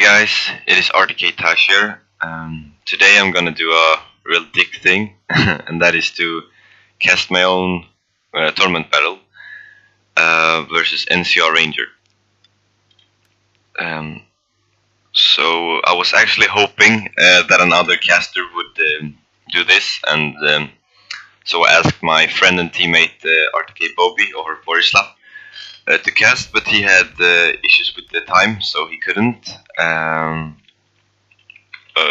guys, it is RTK Taj here. Today I'm gonna do a real dick thing, and that is to cast my own tournament battle versus NCR Ranger. So I was actually hoping that another caster would do this, and so I asked my friend and teammate RTK Bobby or Borislav to cast, but he had issues with the time, so he couldn't.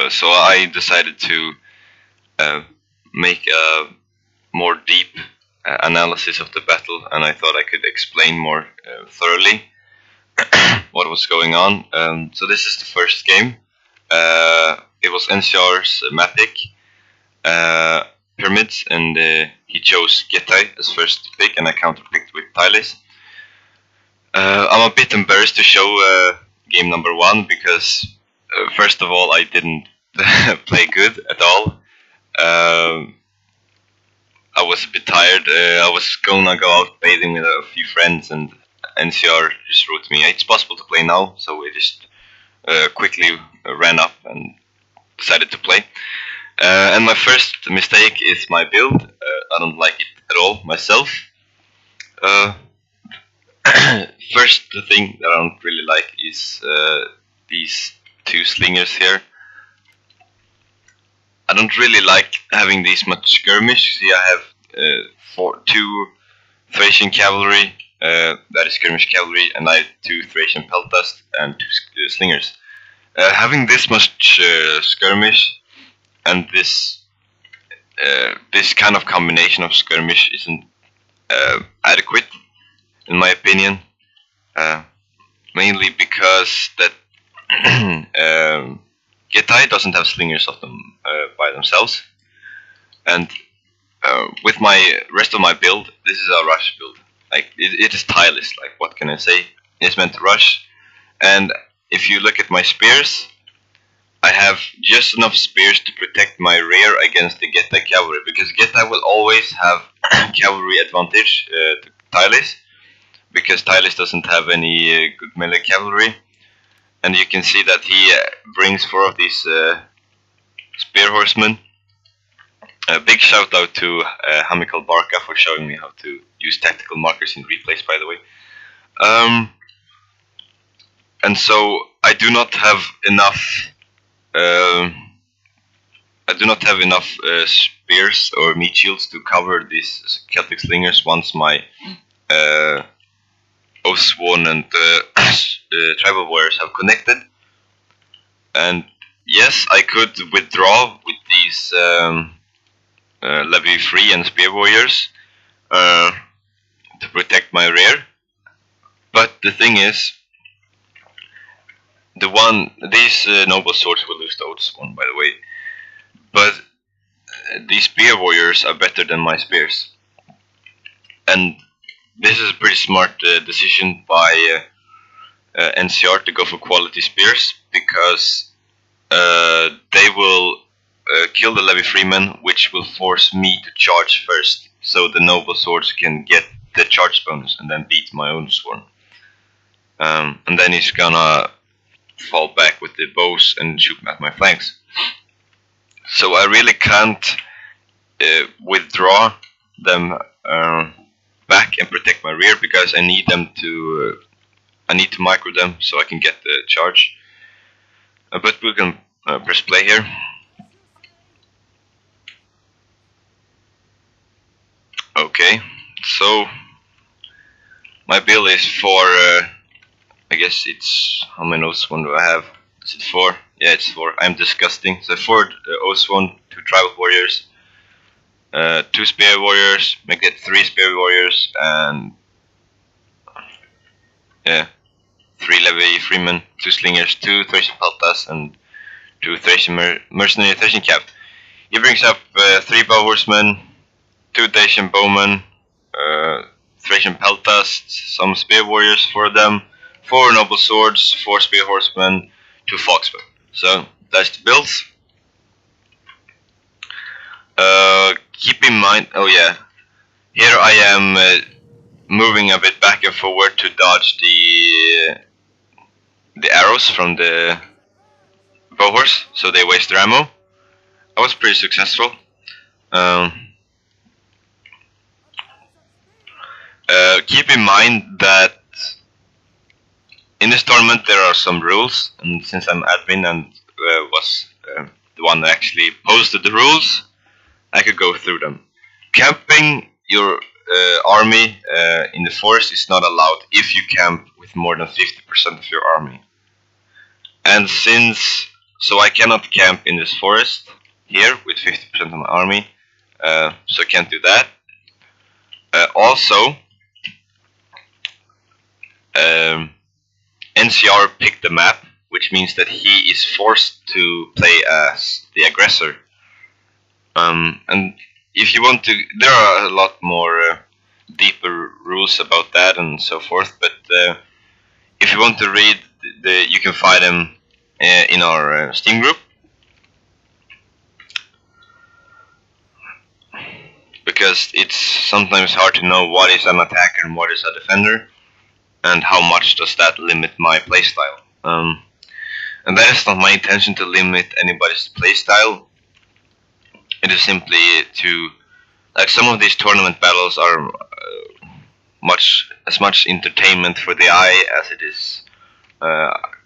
So I decided to make a more deep analysis of the battle, and I thought I could explain more thoroughly what was going on. So this is the first game. It was NCR's map pick, Pyramids, and he chose Getai as first pick, and I counterpicked with Tylis. I'm a bit embarrassed to show game number 1 because first of all I didn't play good at all. I was a bit tired. I was gonna go out bathing with a few friends, and NCR just wrote me, "It's possible to play now," so we just quickly ran up and decided to play. And my first mistake is my build. I don't like it at all myself. First, the thing that I don't really like is these two slingers here. I don't really like having these much skirmish. See, I have two Thracian cavalry, that is skirmish cavalry, and I have 2 Thracian peltas and 2 slingers. Having this much skirmish and this kind of combination of skirmish isn't adequate, in my opinion, mainly because that Getai doesn't have slingers of them by themselves, and with my rest of my build, this is a rush build. Like it is tireless. Like, what can I say? It's meant to rush, and if you look at my spears, I have just enough spears to protect my rear against the Getai cavalry, because Getai will always have cavalry advantage to Tylis, because Tylis doesn't have any good melee cavalry. And you can see that he brings 4 of these spear horsemen. A big shout out to Hamikal Barka for showing me how to use tactical markers in replays, by the way. And so I do not have enough. Spears or meat shields to cover these Celtic slingers once my Oathsworn and tribal warriors have connected. And yes, I could withdraw with these levy free and spear warriors to protect my rear. But the thing is, these noble swords will lose the Oathsworn, by the way. But these spear warriors are better than my spears, and this is a pretty smart decision by NCR to go for quality spears, because they will kill the levy freemen, which will force me to charge first, so the noble swords can get the charge bonus and then beat my own sworn. And then he's gonna fall back with the bows and shoot at my flanks. So I really can't withdraw them back and protect my rear, because I need them to micro them so I can get the charge. But we can press play here. Okay, so my build is for I guess it's, how many Oathsworn do I have? Is it 4? Yeah, it's 4. I'm disgusting. So 4 Oathsworn, 2 tribal warriors, 2 spear warriors, make it 3 spear warriors, and 3 levy freemen, 2 slingers, 2 Thracian peltas, and 2 Thracian mercenary Thracian cav. He brings up 3 bow horsemen, 2 Dacian bowmen, Thracian peltas, some spear warriors for them, 4 noble swords, 4 spear horsemen, 2 foxmen. So that's the builds. Keep in mind, oh yeah, here I am moving a bit back and forward to dodge the arrows from the bow horse, so they waste their ammo. I was pretty successful. Keep in mind that in this tournament there are some rules, and since I'm admin and was the one that actually posted the rules, I could go through them. Camping your army in the forest is not allowed if you camp with more than 50% of your army. And so I cannot camp in this forest here with 50% of my army, so I can't do that. Also, NCR picked the map, which means that he is forced to play as the aggressor. And if you want to, there are a lot more deeper rules about that and so forth. But if you want to read, you can find them in our Steam group. Because it's sometimes hard to know what is an attacker and what is a defender, and how much does that limit my playstyle. And that is not my intention to limit anybody's playstyle. It is simply to, like, some of these tournament battles are as much entertainment for the eye as it is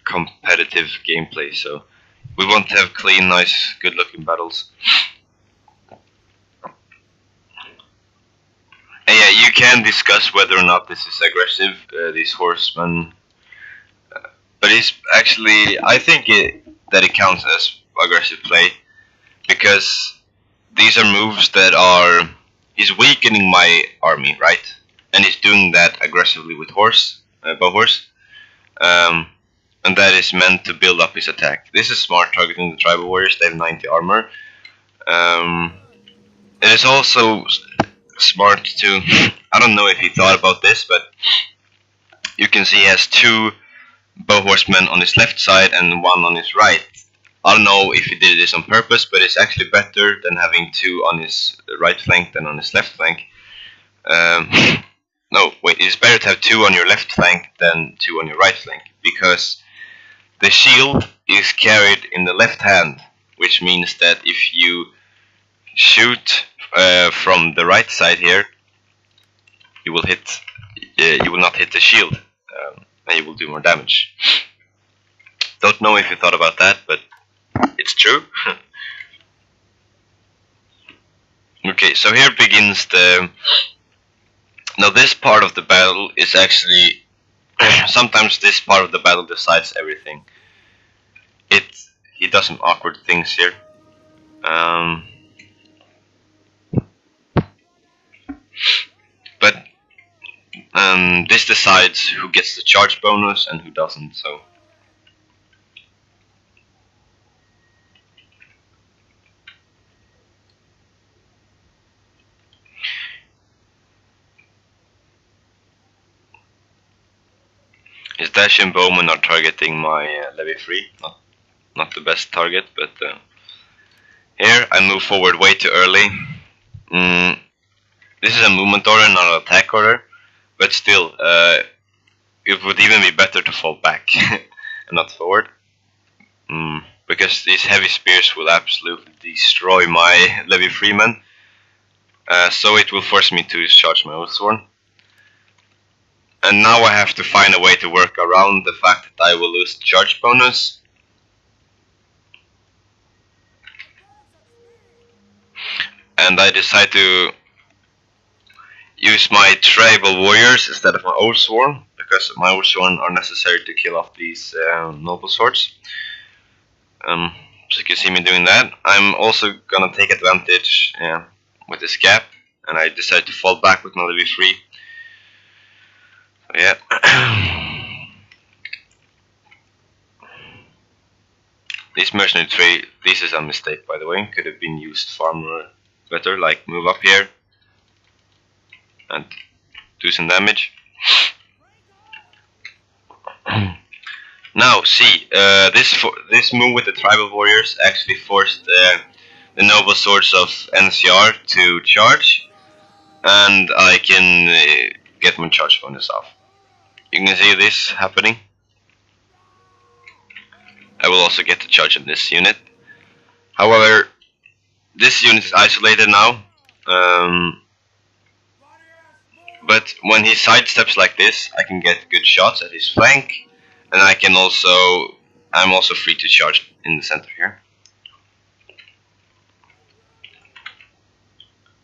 competitive gameplay. So we want to have clean, nice, good-looking battles. And yeah, you can discuss whether or not this is aggressive, these horsemen. But it's actually, I think that it counts as aggressive play, because these are moves that are, he's weakening my army, right? And he's doing that aggressively with bow horse. And that is meant to build up his attack. This is smart targeting the tribal warriors, they have 90 armor. It is also smart to, I don't know if he thought about this, but you can see he has 2 bow horsemen on his left side and 1 on his right. I don't know if he did this on purpose, but it's actually better than having 2 on his right flank than on his left flank. No, wait, it's better to have 2 on your left flank than 2 on your right flank, because the shield is carried in the left hand, which means that if you shoot from the right side here, you will not hit the shield, and you will do more damage. Don't know if you thought about that, but it's true. Okay, so here begins now this part of the battle is actually, sometimes this part of the battle decides everything. He does some awkward things here. But this decides who gets the charge bonus and who doesn't, so. His dash and bowman are targeting my levy 3, not the best target, but here I move forward way too early. This is a movement order, not an attack order, but still, it would even be better to fall back and not forward, because these heavy spears will absolutely destroy my levy 3 men, so it will force me to charge my Oathsworn. And now I have to find a way to work around the fact that I will lose the charge bonus. And I decide to use my tribal warriors instead of my Oathsworn, because my Oathsworn are necessary to kill off these noble swords. So you can see me doing that. I'm also gonna take advantage with this gap, and I decide to fall back with my levy 3. Yeah. This mercenary tree, this is a mistake, by the way. Could have been used far more better, like move up here and do some damage. Now, see, this move with the tribal warriors actually forced the noble swords of NCR to charge, and I can get my charge bonus off. You can see this happening. will also get the charge on this unit. However, this unit is isolated now. But when he sidesteps like this, I can get good shots at his flank, and I'm also free to charge in the center here.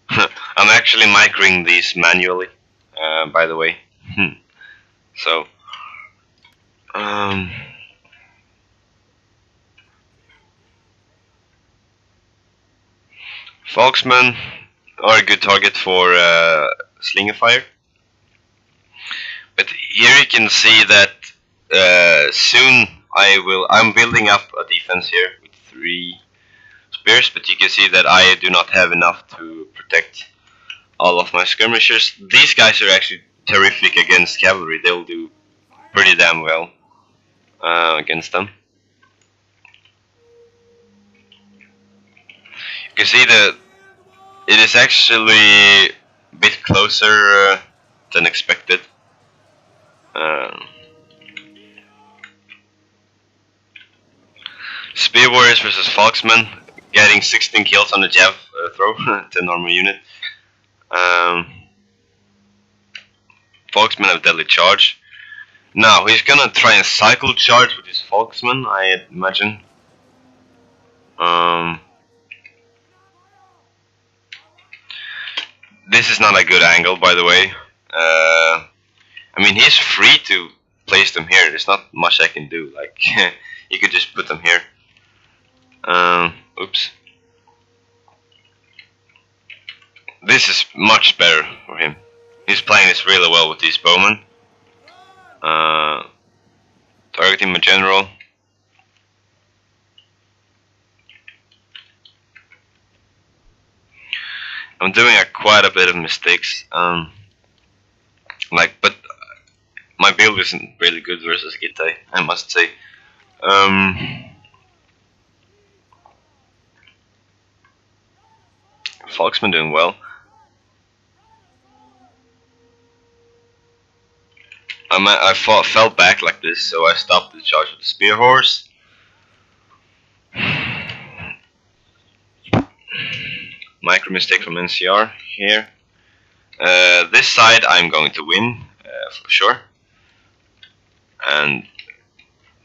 I'm actually microing these manually, by the way. So, Foxmen are a good target for slinger fire. But here you can see that soon I'm building up a defense here with 3 spears, but you can see that I do not have enough to protect all of my skirmishers. These guys are actually terrific against cavalry. They'll do pretty damn well against them. You can see that it is actually a bit closer than expected. Spear Warriors versus Foxmen, getting 16 kills on the jav throw to normal unit. Foxmen have deadly charge. Now he's gonna try and cycle charge with his Foxmen, I imagine. This is not a good angle, by the way. I mean, he's free to place them here. There's not much I can do. Like, you could just put them here. Oops. This is much better for him. He's playing this really well with these bowmen. Targeting my general. I'm doing quite a bit of mistakes. But my build isn't really good versus Gitai, I must say. Foxman doing well. I fell back like this, so I stopped the charge with the spear horse. Micro mistake from NCR here. This side I'm going to win for sure. And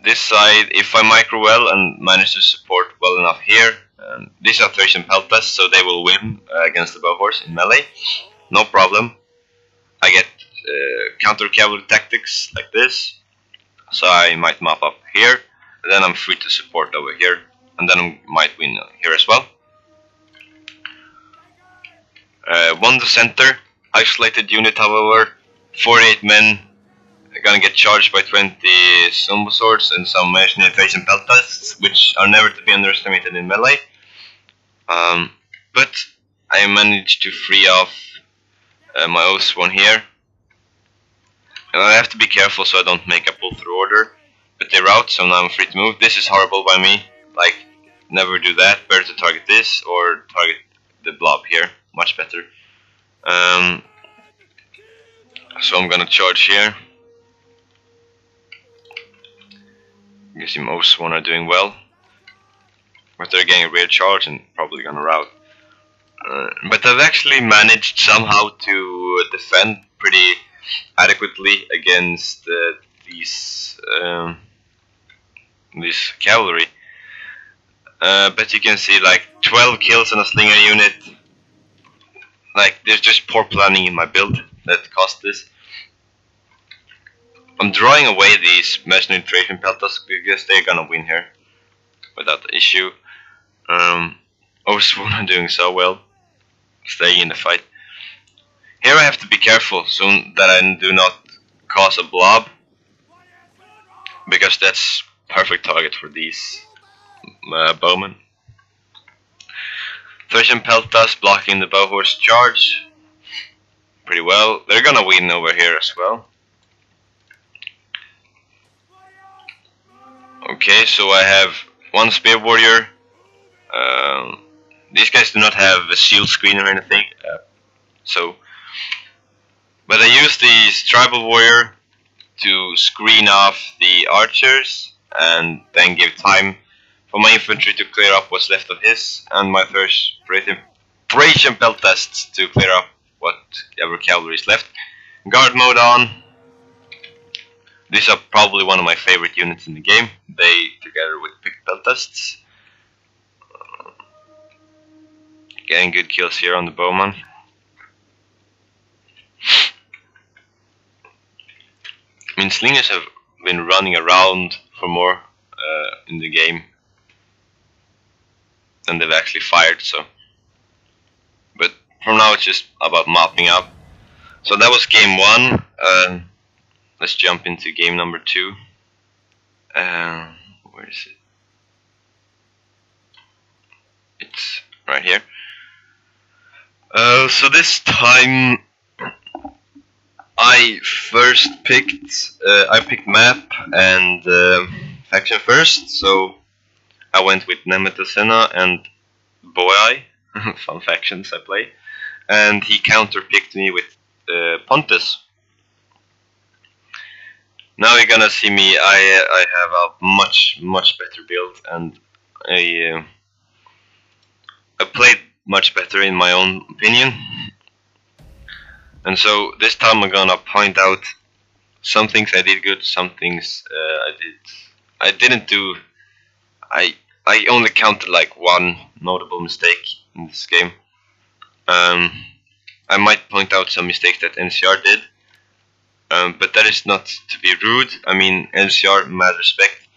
this side, if I micro well and manage to support well enough here, these are Thracian Peltas, so they will win against the bow horse in melee. No problem. I get counter cavalry tactics like this, so I might mop up here, and then I'm free to support over here, and then I might win here as well. Won the center, isolated unit, however, 48 men, gonna get charged by 20 Zombo swords and some mercenary Thracian Peltas, which are never to be underestimated in melee. But I managed to free off my Oathsworn here. And I have to be careful so I don't make a pull through order. But they route, so now I'm free to move. This is horrible by me. Like, never do that. Better to target this or target the blob here. Much better. So I'm gonna charge here. You see most one are doing well. But they're getting a rear charge and probably gonna route. But I've actually managed somehow to defend pretty adequately against these cavalry. But you can see like 12 kills on a slinger unit. Like, there's just poor planning in my build that caused this. I'm drawing away these mercenary Thracian Peltas because they're gonna win here without the issue. Oathsworn are doing so well, staying in the fight. Here I have to be careful so that I do not cause a blob, because that's perfect target for these bowmen. Thracian Peltas blocking the bow horse charge pretty well. They're gonna win over here as well. Okay, so I have one spear warrior. These guys do not have a shield screen or anything, but I use the tribal warrior to screen off the archers, and then gave time for my infantry to clear up what's left of his, and my first preparation belt tests to clear up whatever cavalry is left. Guard mode on. These are probably one of my favorite units in the game. They, together with picked belt tests. Getting good kills here on the bowman. I mean, slingers have been running around for more in the game than they've actually fired, so. But for now it's just about mopping up. So that was game 1. Let's jump into game number 2. Where is it? It's right here. So this time I picked map and faction first. So I went with Nemetasena and Boai, fun factions I play, and he counter-picked me with Pontus. Now you're gonna see me. I have a much better build, and I played much better in my own opinion. And so this time I'm gonna point out some things I did good, some things I didn't do. I only counted like one notable mistake in this game. I might point out some mistakes that NCR did. But that is not to be rude. I mean, NCR, mad respect,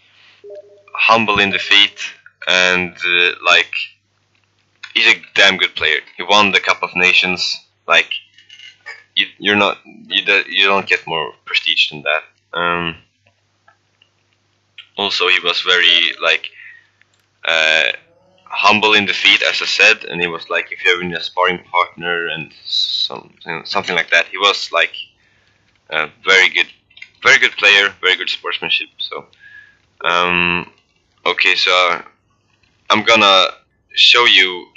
humble in defeat, and like, he's a damn good player. He won the Cup of Nations. Like, you don't get more prestige than that. Also, he was very like humble in defeat, as I said, and he was like, if you ever need a sparring partner and something like that, he was like. Very good player, very good sportsmanship. So, okay, so I'm gonna show you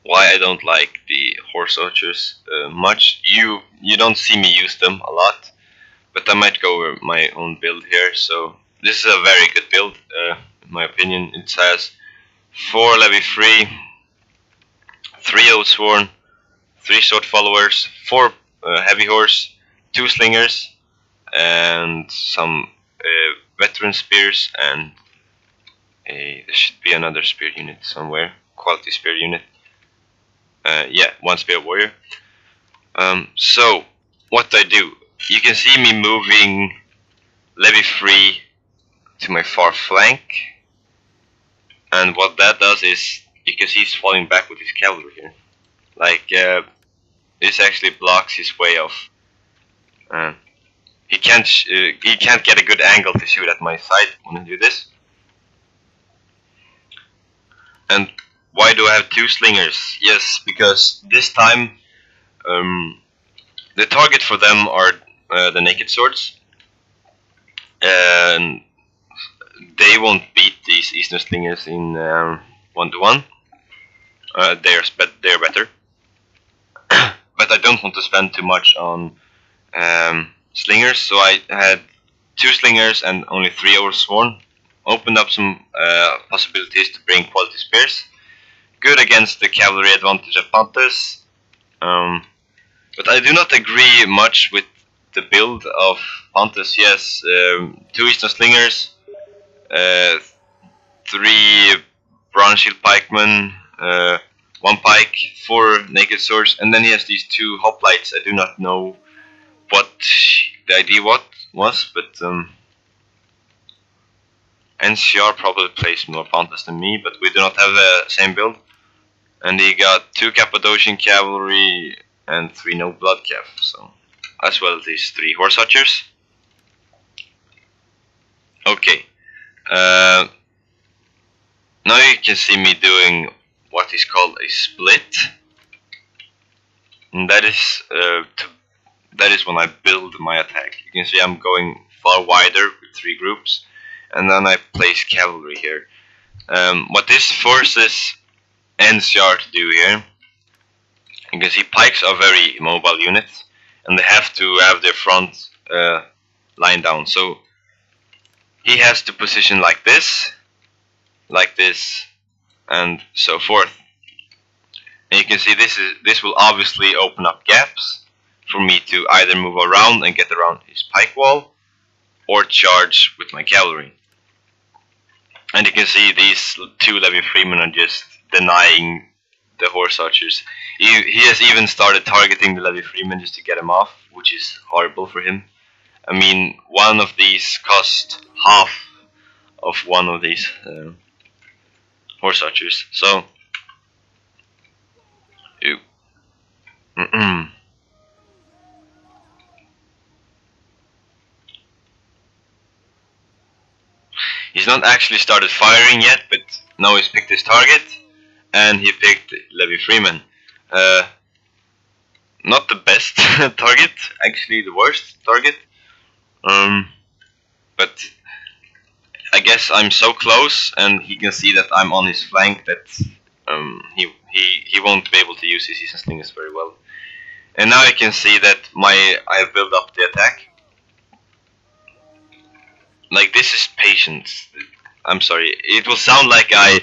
why I don't like the horse archers much. You don't see me use them a lot, but I might go over my own build here. So this is a very good build, in my opinion. It has 4 levy free, 3 Oathsworn, 3 sword followers, 4 heavy horse, 2 slingers, and some veteran spears, and there should be another spear unit somewhere, quality spear unit. Yeah, 1 spear warrior. So what I do, you can see me moving levy free to my far flank, and what that does is you can see he's falling back with his cavalry here. Like, this actually blocks his way of. He can't get a good angle to shoot at my side when I do this. And why do I have 2 slingers? Yes, because this time the target for them are the naked swords, and they won't beat these Eastern slingers in 1-to-1. They're better. But I don't want to spend too much on slingers, so I had 2 slingers and only 3 Oathsworn. Opened up some possibilities to bring quality spears. Good against the cavalry advantage of Pontus. But I do not agree much with the build of Pontus. Yes, 2 Eastern slingers, 3 bronze shield pikemen, 1 pike, 4 naked swords, and then he has these 2 hoplites. I do not know what the idea was, but NCR probably plays more Pontus than me, but we do not have the same build. And he got 2 Cappadocian cavalry and 3 no blood cav, so as well as these 3 horse archers. Okay, now you can see me doing what is called a split, and that is when I build my attack. You can see I'm going far wider with 3 groups, and then I place cavalry here. What this forces NCR to do here, you can see pikes are very mobile units, and they have to have their front lying down. So he has to position like this, and so forth. And you can see this will obviously open up gaps for me to either move around and get around his pike wall, or charge with my cavalry. And you can see these two Levy Freemen are just denying the horse archers. He has even started targeting the Levy Freemen just to get him off, which is horrible for him. I mean, one of these cost half of one of these horse archers. So, he's not actually started firing yet, but now he's picked his target, and he picked Levy Freeman. Not the best target, actually the worst target. But I guess I'm so close, and he can see that I'm on his flank that he won't be able to use his season slingers very well. And now you can see that I have built up the attack. Like, this is patience. I'm sorry. It will sound like I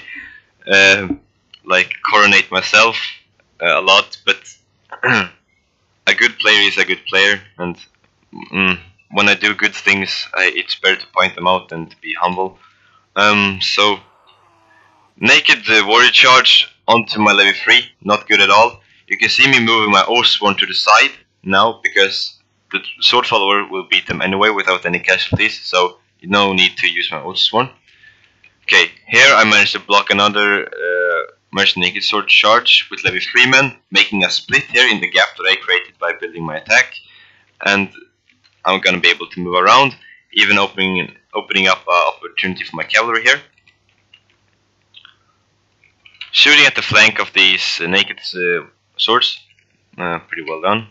like coronate myself a lot, but a good player is a good player, and when I do good things, it's better to point them out than to be humble. So naked warrior charge onto my Levy 3, not good at all. You can see me moving my Oathsworn to the side now, because the sword follower will beat them anyway without any casualties, so no need to use my Oathsworn. Okay, here I managed to block another merchant naked sword charge with Levy 3 men, making a split here in the gap that I created by building my attack, and I'm gonna be able to move around, even opening up an opportunity for my cavalry here. Shooting at the flank of these naked swords, pretty well done.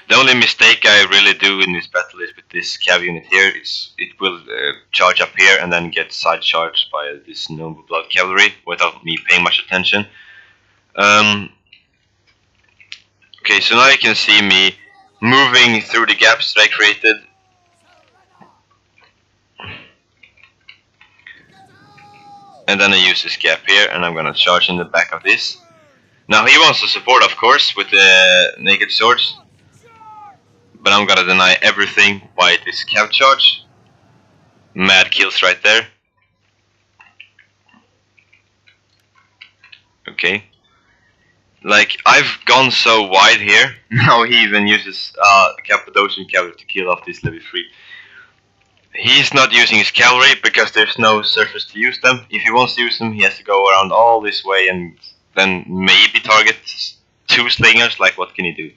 The only mistake I really do in this battle is with this cav unit here. It will charge up here and then get side charged by this noble blood cavalry without me paying much attention. Okay, so now you can see me moving through the gaps that I created. And then I use this gap here, and I'm gonna charge in the back of this. Now he wants to support, of course, with the naked swords, but I'm gonna deny everything by this cav charge. Mad kills right there. Okay. Like, I've gone so wide here. Now he even uses Cappadocian cavalry to kill off this Levy 3. He's not using his cavalry because there's no surface to use them. If he wants to use them, he has to go around all this way and then maybe target two slingers. Like, what can he do?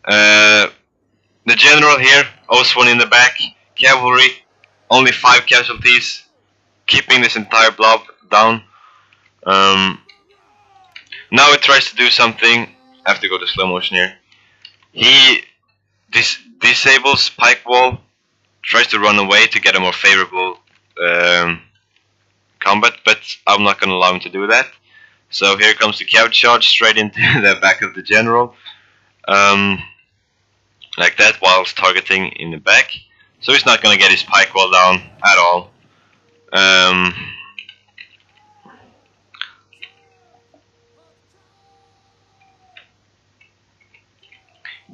The general here, Oathsworn in the back, cavalry, only 5 casualties, keeping this entire blob down. Now he tries to do something. I have to go to slow motion here. He disables pike wall, tries to run away to get a more favorable combat, but I'm not going to allow him to do that. So here comes the cav charge straight into the back of the general, like that, whilst targeting in the back. So he's not going to get his pike wall down at all.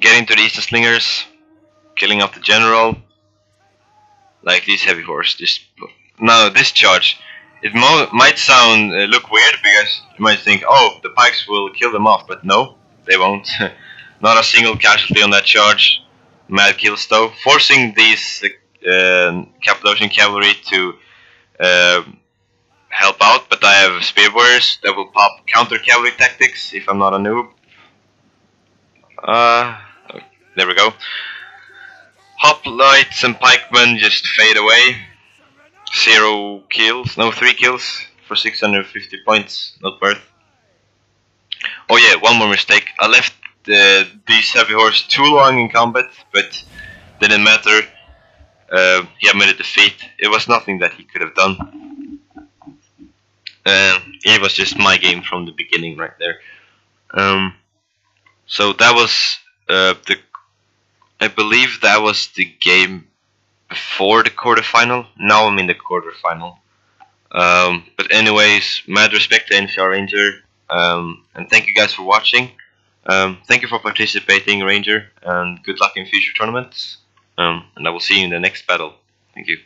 Getting to the Eastern Slingers, killing off the general. Like these heavy horse. Now this charge, it might sound look weird, because you might think, oh, the pikes will kill them off, but no, they won't. Not a single casualty on that charge. Mad kills though, forcing these Cappadocian cavalry to help out. But I have spear warriors that will pop counter cavalry tactics if I'm not a noob. There we go. Hoplites and pikemen just fade away. 0 kills, no, 3 kills for 650 points, not worth. Oh yeah, one more mistake. I left these heavy horse too long in combat, but didn't matter. He admitted defeat. It was nothing that he could have done. It was just my game from the beginning right there. So that was the I believe that was the game before the quarterfinal. Now I'm in the quarterfinal. But anyways, mad respect to NCR Ranger, and thank you guys for watching. Thank you for participating, Ranger, and good luck in future tournaments. And I will see you in the next battle. Thank you.